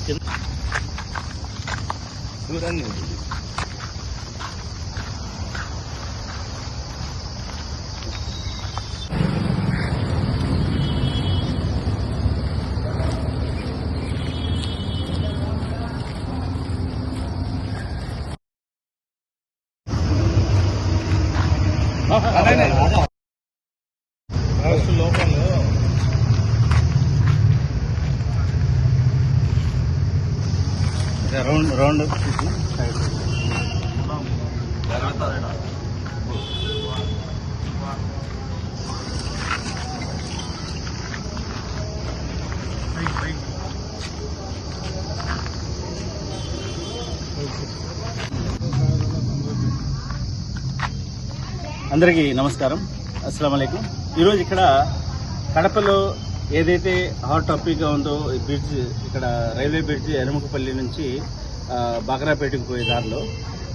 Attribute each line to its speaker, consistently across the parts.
Speaker 1: చూడండి లోపల రౌండ్ అందరికీ నమస్కారం, అస్సలాము అలైకుం. ఈరోజు ఇక్కడ కడపలో ఏదైతే హాట్ టాపిక్గా ఉందో ఈ బ్రిడ్జ్, ఇక్కడ రైల్వే బ్రిడ్జ్ ఎరముకపల్లి నుంచి బాగ్రాపేటకు పోయే దారిలో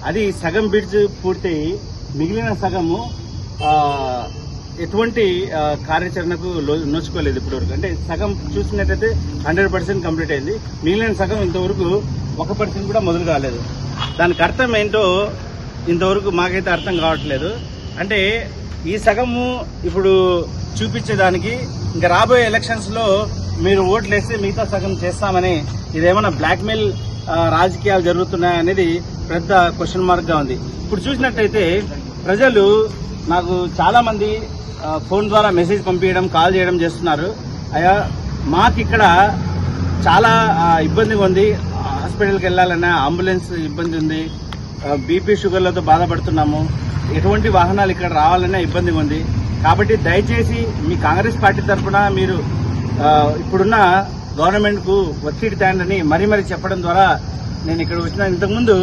Speaker 1: అది సగం బ్రిడ్జ్ పూర్తయి మిగిలిన సగము ఎటువంటి కార్యాచరణకు నోచుకోలేదు ఇప్పటివరకు. అంటే సగం చూసినట్టయితే 100% కంప్లీట్ అయింది, మిగిలిన సగం ఇంతవరకు 1% కూడా మొదలు కాలేదు. దానికి అర్థం ఏంటో ఇంతవరకు మాకైతే అర్థం కావట్లేదు. అంటే ఈ సగము ఇప్పుడు చూపించేదానికి ఇంకా రాబోయే ఎలక్షన్స్ లో మీరు ఓట్లు వేస్తే మిగతా సగం చేస్తామని ఇదేమన్నా బ్లాక్మెయిల్ రాజకీయాలు జరుగుతున్నాయనేది పెద్ద క్వశ్చన్ మార్క్ గా ఉంది. ఇప్పుడు చూసినట్టయితే ప్రజలు నాకు చాలా మంది ఫోన్ ద్వారా మెసేజ్ పంపించడం, కాల్ చేయడం చేస్తున్నారు. అయ్యా మాకు ఇక్కడ చాలా ఇబ్బందిగా ఉంది, హాస్పిటల్కి వెళ్ళాలన్నా అంబులెన్స్ ఇబ్బంది ఉంది, బీపీ షుగర్లతో బాధపడుతున్నాము, ఎటువంటి వాహనాలు ఇక్కడ రావాలన్నా ఇబ్బందిగా ఉంది. కాబట్టి దయచేసి మీ కాంగ్రెస్ పార్టీ తరఫున మీరు ఇప్పుడున్న గవర్నమెంట్ కు ఒత్తిడి తేండని మరీ చెప్పడం ద్వారా నేను ఇక్కడ వచ్చిన. ఇంతకుముందు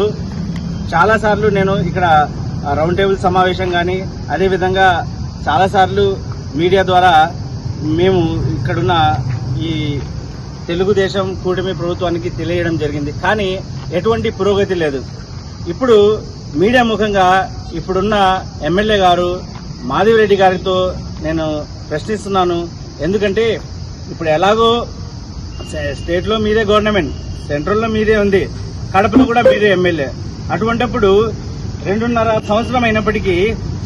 Speaker 1: చాలా సార్లు నేను ఇక్కడ రౌండ్ టేబుల్ సమావేశం కానీ అదేవిధంగా చాలాసార్లు మీడియా ద్వారా మేము ఇక్కడున్న ఈ తెలుగుదేశం కూటమి ప్రభుత్వానికి తెలియడం జరిగింది, కానీ ఎటువంటి పురోగతి లేదు. ఇప్పుడు మీడియా ముఖంగా ఇప్పుడున్న ఎమ్మెల్యే గారు మాధవిరెడ్డి గారితో నేను ప్రశ్నిస్తున్నాను. ఎందుకంటే ఇప్పుడు ఎలాగో స్టేట్లో మీదే గవర్నమెంట్, సెంట్రల్లో మీదే ఉంది, కడపలో కూడా మీదే ఎమ్మెల్యే. అటువంటిప్పుడు 2.5 సంవత్సరం అయినప్పటికీ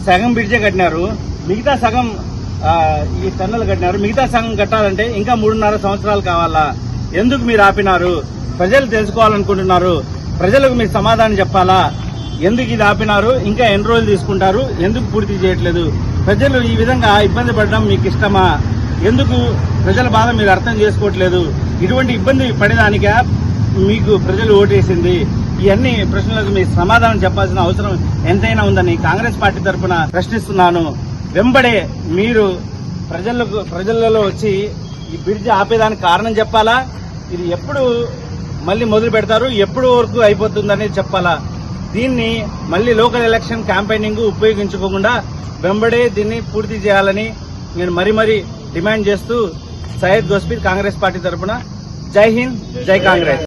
Speaker 1: సగం బ్రిడ్జే కట్టినారు, మిగతా సగం ఈ టన్నెలు కట్టినారు, మిగతా సగం కట్టాలంటే ఇంకా 3.5 సంవత్సరాలు కావాలా? ఎందుకు మీరు ఆపినారు? ప్రజలు తెలుసుకోవాలనుకుంటున్నారు, ప్రజలకు మీరు సమాధానం చెప్పాలా? ఎందుకు ఇది ఆపినారు? ఇంకా ఎన్ని రోజులు తీసుకుంటారు? ఎందుకు పూర్తి చేయట్లేదు? ప్రజలు ఈ విధంగా ఇబ్బంది పడడం మీకు ఇష్టమా? ఎందుకు ప్రజల బాధ మీరు అర్థం చేసుకోవట్లేదు? ఇటువంటి ఇబ్బంది పడేదానికా మీకు ప్రజలు ఓటేసింది? ఇవన్నీ ప్రశ్నలకు మీరు సమాధానం చెప్పాల్సిన అవసరం ఎంతైనా ఉందని కాంగ్రెస్ పార్టీ తరఫున ప్రశ్నిస్తున్నాను. వెంబడే మీరు ప్రజలలో వచ్చి ఈ బ్రిడ్జ్ ఆపేదానికి కారణం చెప్పాలా? ఇది ఎప్పుడు మళ్ళీ మొదలు పెడతారు, ఎప్పుడు వరకు అయిపోతుందనేది చెప్పాలా? దీన్ని మళ్ళీ లోకల్ ఎలక్షన్ క్యాంపెయినింగ్ ఉపయోగించుకోకుండా వెంబడే దీన్ని పూర్తి చేయాలని నేను మరీ డిమాండ్ చేస్తూ సయ్యద్ గోస్పీర్ కాంగ్రెస్ పార్టీ తరఫున జై హింద్, జై కాంగ్రెస్.